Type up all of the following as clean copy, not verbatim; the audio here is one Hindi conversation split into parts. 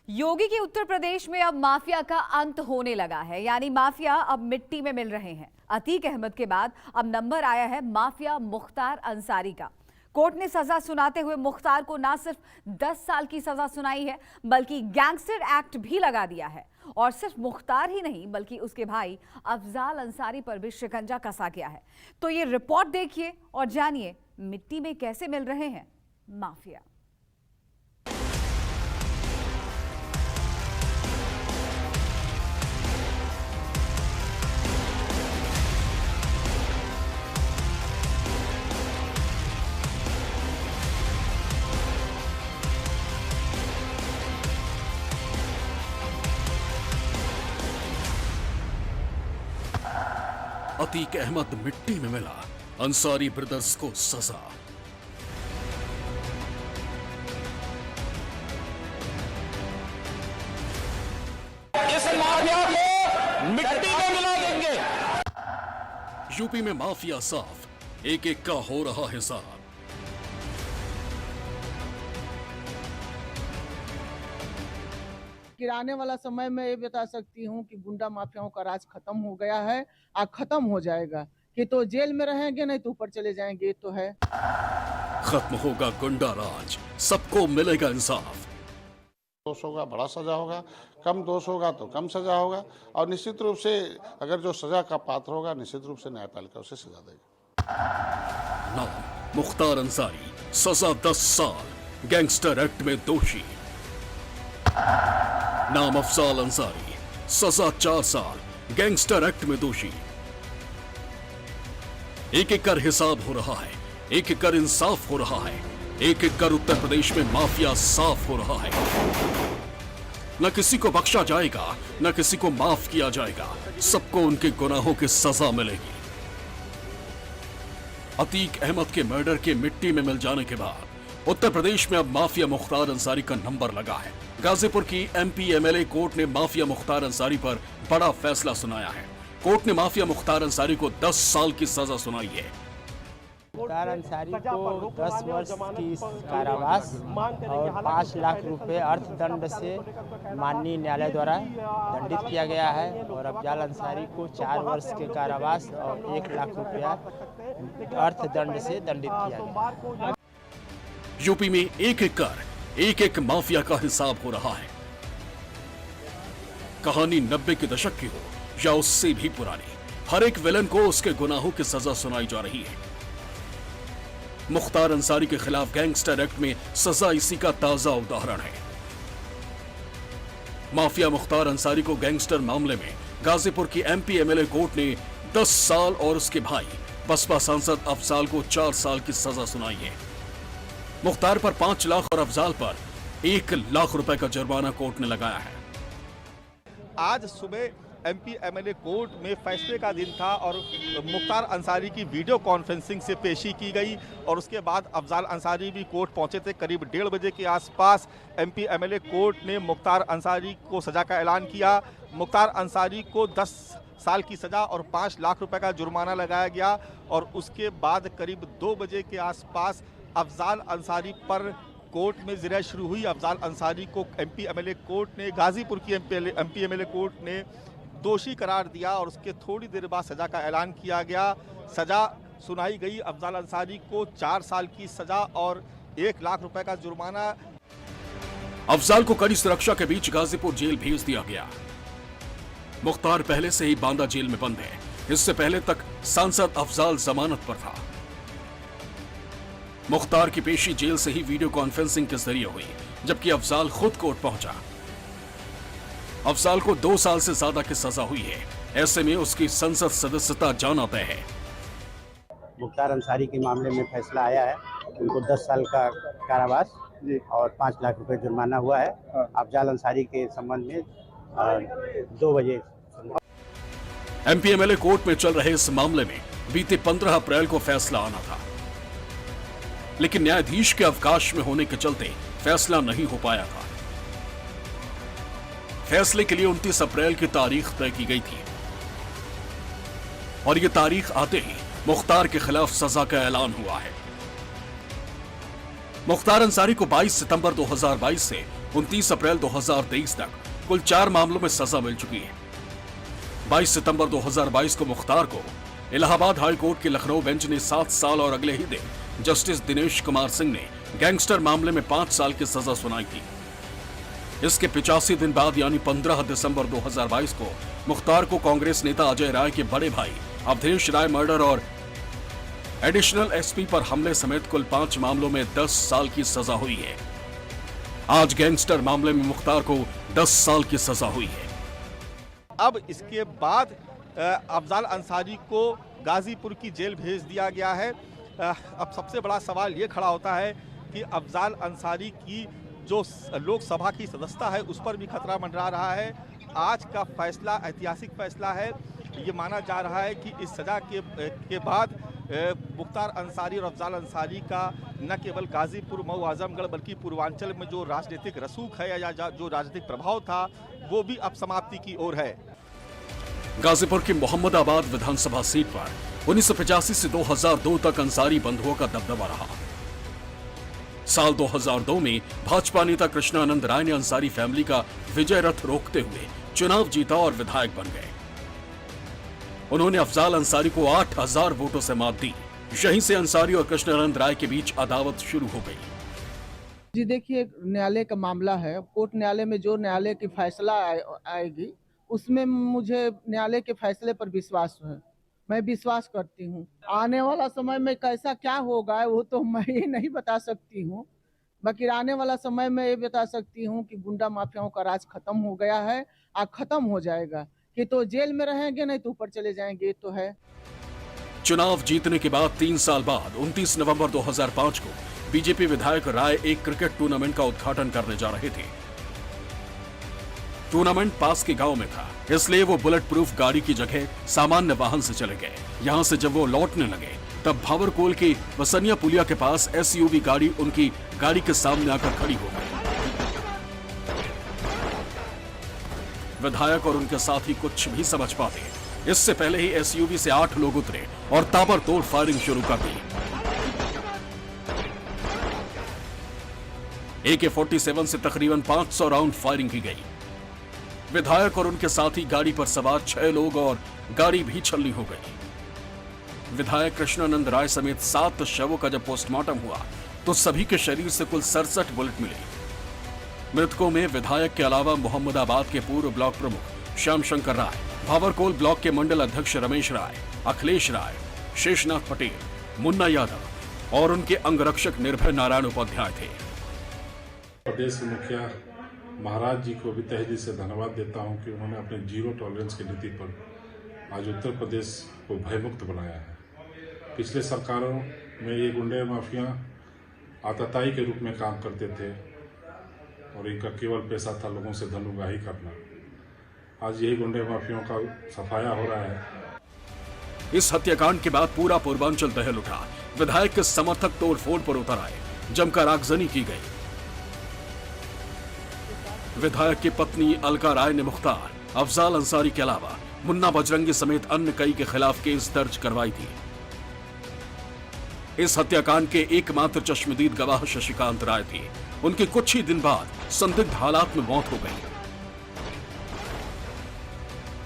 योगी के उत्तर प्रदेश में अब माफिया का अंत होने लगा है, यानी माफिया अब मिट्टी में मिल रहे हैं। अतीक अहमद के बाद अब नंबर आया है माफिया मुख्तार अंसारी का। कोर्ट ने सजा सुनाते हुए मुख्तार को ना सिर्फ 10 साल की सजा सुनाई है, बल्कि गैंगस्टर एक्ट भी लगा दिया है। और सिर्फ मुख्तार ही नहीं, बल्कि उसके भाई अफजाल अंसारी पर भी शिकंजा कसा गया है। तो ये रिपोर्ट देखिए और जानिए मिट्टी में कैसे मिल रहे हैं माफिया। अतीक अहमद मिट्टी में मिला, अंसारी ब्रदर्स को सजा। इस माफिया को मिट्टी में मिला देंगे। यूपी में माफिया साफ, एक एक का हो रहा हिसाब। आने वाला समय में ये बता सकती हूँ कि गुंडा माफियाओं का राज खत्म हो गया है और खत्म हो जाएगा। कि तो जेल में रहेंगे, नहीं तो ऊपर चले जाएंगे। ये तो है, खत्म होगा गुंडा राज, सबको मिलेगा इंसाफ। दोष होगा बड़ा सजा होगा, कम दोष होगा तो कम सजा होगा। और निश्चित रूप से अगर जो सजा का पात्र होगा, निश्चित रूप से न्यायपालिका उसे सजा देगी। नाम मुख्तार अंसारी, सजा 10 साल, गैंगस्टर एक्ट में दोषी। नाम अफजाल अंसारी, सजा 4 साल, गैंगस्टर एक्ट में दोषी। एक एक कर हिसाब हो रहा है, एक एक कर इंसाफ हो रहा है, एक एक कर उत्तर प्रदेश में माफिया साफ हो रहा है। न किसी को बख्शा जाएगा, न किसी को माफ किया जाएगा, सबको उनके गुनाहों की सजा मिलेगी। अतीक अहमद के मर्डर के मिट्टी में मिल जाने के बाद उत्तर प्रदेश में अब माफिया मुख्तार अंसारी का नंबर लगा है। गाजीपुर की एमपी एमएलए कोर्ट ने माफिया मुख्तार अंसारी पर बड़ा फैसला सुनाया है। कोर्ट ने माफिया मुख्तार अंसारी को 10 साल की सजा सुनाई है। मुख्तार अंसारी को 10 वर्ष की कारावास और 5 लाख रुपए अर्थदंड से माननीय न्यायालय द्वारा दंडित किया गया है। और अफजाल अंसारी को 4 वर्ष के कारावास और 1 लाख रुपया अर्थदंड से दंडित किया गया। यूपी में एक एक कर एक एक माफिया का हिसाब हो रहा है। कहानी 90 के दशक की हो या उससे भी पुरानी, हर एक विलन को उसके गुनाहों की सजा सुनाई जा रही है। मुख्तार अंसारी के खिलाफ गैंगस्टर एक्ट में सजा इसी का ताजा उदाहरण है। माफिया मुख्तार अंसारी को गैंगस्टर मामले में गाजीपुर की एमपी एमएलए कोर्ट ने 10 साल और उसके भाई बसपा सांसद अफजाल को 4 साल की सजा सुनाई है। मुख्तार पर 5 लाख और अफजाल पर 1 लाख रुपए का जुर्माना कोर्ट ने लगाया है। आज सुबह एमपी एमएलए कोर्ट में फैसले का दिन था और मुख्तार अंसारी की वीडियो कॉन्फ्रेंसिंग से पेशी की गई और उसके बाद अफजाल अंसारी भी कोर्ट पहुंचे थे। करीब 1:30 बजे के आसपास एमपी एमएलए कोर्ट ने मुख्तार अंसारी को सजा का ऐलान किया। मुख्तार अंसारी को 10 साल की सजा और 5 लाख रुपए का जुर्माना लगाया गया। और उसके बाद करीब 2 बजे के आसपास अफजाल अंसारी पर कोर्ट में जिरह शुरू हुई। अफजाल अंसारी को एमपी एमएलए कोर्ट ने, गाजीपुर की एमपी एमएलए कोर्ट ने दोषी करार दिया और उसके थोड़ी देर बाद सजा का ऐलान किया गया। सजा सुनाई गई। अफजाल अंसारी को 4 साल की सजा और 1 लाख रुपए का जुर्माना। अफजाल को कड़ी सुरक्षा के बीच गाजीपुर जेल भेज दिया गया। मुख्तार पहले से ही बांदा जेल में बंद है। इससे पहले तक सांसद अफजाल जमानत पर था। मुख्तार की पेशी जेल से ही वीडियो कॉन्फ्रेंसिंग के जरिए हुई, जबकि अफजाल खुद कोर्ट पहुंचा। अफजाल को 2 साल से ज्यादा की सजा हुई है। ऐसे में उसकी संसद सदस्यता जाना तय है। मुख्तार अंसारी के मामले में फैसला आया है। उनको 10 साल का कारावास और 5 लाख रुपए जुर्माना हुआ है। अफजाल अंसारी के संबंध में 2 बजे एमपी एमएलए कोर्ट में चल रहे इस मामले में बीते 15 अप्रैल को फैसला आना था, लेकिन न्यायाधीश के अवकाश में होने के चलते फैसला नहीं हो पाया था। फैसले के लिए 29 अप्रैल की तारीख तय की गई थी और यह तारीख आते ही मुख्तार के खिलाफ सजा का ऐलान हुआ है। मुख्तार अंसारी को 22 सितंबर 2022 से 29 अप्रैल 2023 तक कुल 4 मामलों में सजा मिल चुकी है। 22 सितंबर 2022 को मुख्तार को इलाहाबाद हाई कोर्ट के लखनऊ बेंच ने 7 साल और अगले ही दिन जस्टिस दिनेश कुमार सिंह ने गैंगस्टर मामले में 5 साल की सजा सुनाई थी। इसके 85 दिन बाद यानी 15 दिसंबर 2022 को मुख्तार को कांग्रेस नेता अजय राय के बड़े भाई अवधेश राय मर्डर और एडिशनल एसपी पर हमले समेत कुल 5 मामलों में 10 साल की सजा हुई है। आज गैंगस्टर मामले में मुख्तार को 10 साल की सजा हुई है। अब इसके बाद अफजाल अंसारी को गाजीपुर की जेल भेज दिया गया है। अब सबसे बड़ा सवाल ये खड़ा होता है कि अफजाल अंसारी की जो लोकसभा की सदस्यता है उस पर भी खतरा मंडरा रहा है। आज का फैसला ऐतिहासिक फैसला है। ये माना जा रहा है कि इस सजा के बाद मुख्तार अंसारी और अफजाल अंसारी का न केवल गाजीपुर, मऊ, आजमगढ़ बल्कि पूर्वांचल में जो राजनीतिक रसूख है या जो राजनीतिक प्रभाव था वो भी अब समाप्ति की ओर है। गाजीपुर की मोहम्मदाबाद विधानसभा सीट पर 1985 से 2002 तक अंसारी बंधुओं का दबदबा रहा। साल 2002 में भाजपा नेता कृष्णानंद राय ने अंसारी फैमिली का विजय रथ रोकते हुए चुनाव जीता और विधायक बन गए। उन्होंने अफजाल अंसारी को 8000 वोटों से मात दी। यहीं से अंसारी और कृष्णानंद राय के बीच अदावत शुरू हो गई। जी देखिए, न्यायालय का मामला है। कोर्ट न्यायालय में जो न्यायालय की फैसला आएगी उसमें मुझे न्यायालय के फैसले पर विश्वास है। मैं विश्वास करती हूँ। आने वाला समय में कैसा क्या होगा वो तो मैं ही नहीं बता सकती हूँ, बाकी आने वाला समय में ये बता सकती हूँ कि गुंडा माफियाओं का राज खत्म हो गया है और खत्म हो जाएगा। कि तो जेल में रहेंगे नहीं तो ऊपर चले जाएंगे, ये तो है। चुनाव जीतने के बाद 3 साल बाद 29 नवंबर 2005 को बीजेपी विधायक राय एक क्रिकेट टूर्नामेंट का उद्घाटन करने जा रहे थे। टूर्नामेंट पास के गांव में था, इसलिए वो बुलेट प्रूफ गाड़ी की जगह सामान्य वाहन से चले गए। यहां से जब वो लौटने लगे तब भावरकोल की वसनिया पुलिया के पास एसयूवी गाड़ी उनकी गाड़ी के सामने आकर खड़ी हो गई। विधायक और उनके साथी कुछ भी समझ पाते इससे पहले ही एसयूवी से 8 लोग उतरे और ताबड़तोड़ फायरिंग शुरू कर दी। AK-47 से तकरीबन 500 राउंड फायरिंग की गई। विधायक और उनके साथी गाड़ी पर सवार 6 लोग और गाड़ी भी छलनी हो गई। विधायक कृष्णानंद राय समेत 7 शवों का जब पोस्टमार्टम हुआ तो सभी के शरीर से कुल 67 बुलेट मिले। मृतकों में विधायक के अलावा मोहम्मदाबाद के पूर्व ब्लॉक प्रमुख श्याम शंकर राय, भावरकोल ब्लॉक के मंडल अध्यक्ष रमेश राय, अखिलेश राय, शेषनाथ पटेल, मुन्ना यादव और उनके अंगरक्षक निर्भय नारायण उपाध्याय थे। प्रदेश के मुखिया महाराज जी को भी तहे दिल से धन्यवाद देता हूं कि उन्होंने अपने जीरो टॉलरेंस की नीति पर आज उत्तर प्रदेश को भयमुक्त बनाया है। पिछले सरकारों में ये गुंडे माफिया आतताई के रूप में काम करते थे और इनका केवल पैसा था लोगों से धन उगाही करना। आज यही गुंडे माफियों का सफाया हो रहा है। इस हत्याकांड के बाद पूरा पूर्वांचल दहल उठा। विधायक के समर्थक तोड़फोड़ पर उतर आए, जमकर आगजनी की गई। विधायक की पत्नी अलका राय ने मुख्तार, अफजाल अंसारी के अलावा मुन्ना बजरंगी समेत अन्य कई के खिलाफ केस दर्ज करवाई थी। इस हत्याकांड के एकमात्र चश्मदीद गवाह शशिकांत राय थे। उनके कुछ ही दिन बाद संदिग्ध हालात में मौत हो गई।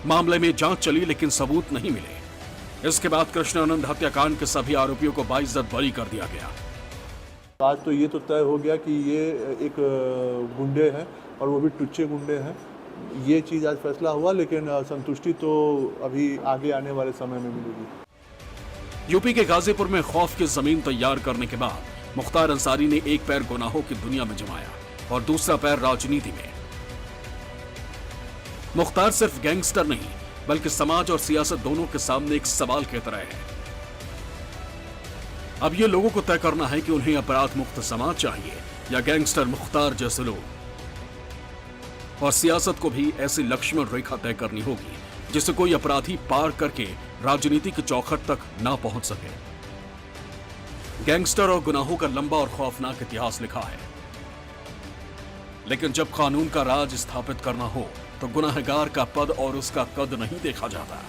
मामले में जांच चली लेकिन सबूत नहीं मिले। इसके बाद कृष्णानंद हत्याकांड के सभी आरोपियों को बाइज्जत बरी कर दिया गया। आज तो ये तो तय हो गया कि ये एक गुंडे हैं और वो भी टुच्चे गुंडे हैं। ये चीज़ आज फैसला हुआ, लेकिन संतुष्टि तो अभी आगे आने वाले समय में मिलेगी। यूपी के गाजीपुर में खौफ की जमीन तैयार करने के बाद मुख्तार अंसारी ने एक पैर गुनाहों की दुनिया में जमाया और दूसरा पैर राजनीति में। मुख्तार सिर्फ गैंगस्टर नहीं बल्कि समाज और सियासत दोनों के सामने एक सवाल की तरह है। अब ये लोगों को तय करना है कि उन्हें अपराध मुक्त समाज चाहिए या गैंगस्टर मुख्तार जैसे लोग। और सियासत को भी ऐसी लक्ष्मण रेखा तय करनी होगी जिसे कोई अपराधी पार करके राजनीति की चौखट तक ना पहुंच सके। गैंगस्टर और गुनाहों का लंबा और खौफनाक इतिहास लिखा है, लेकिन जब कानून का राज स्थापित करना हो तो गुनाहगार का पद और उसका कद नहीं देखा जाता।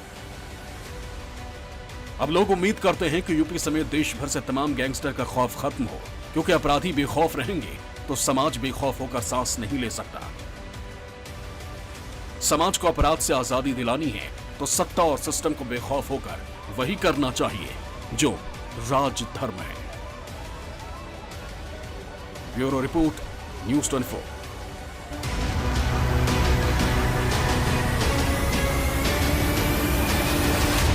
अब लोग उम्मीद करते हैं कि यूपी समेत देश भर से तमाम गैंगस्टर का खौफ खत्म हो, क्योंकि अपराधी बेखौफ रहेंगे तो समाज बेखौफ होकर सांस नहीं ले सकता। समाज को अपराध से आजादी दिलानी है तो सत्ता और सिस्टम को बेखौफ होकर वही करना चाहिए जो राजधर्म है। Bureau report, news 24।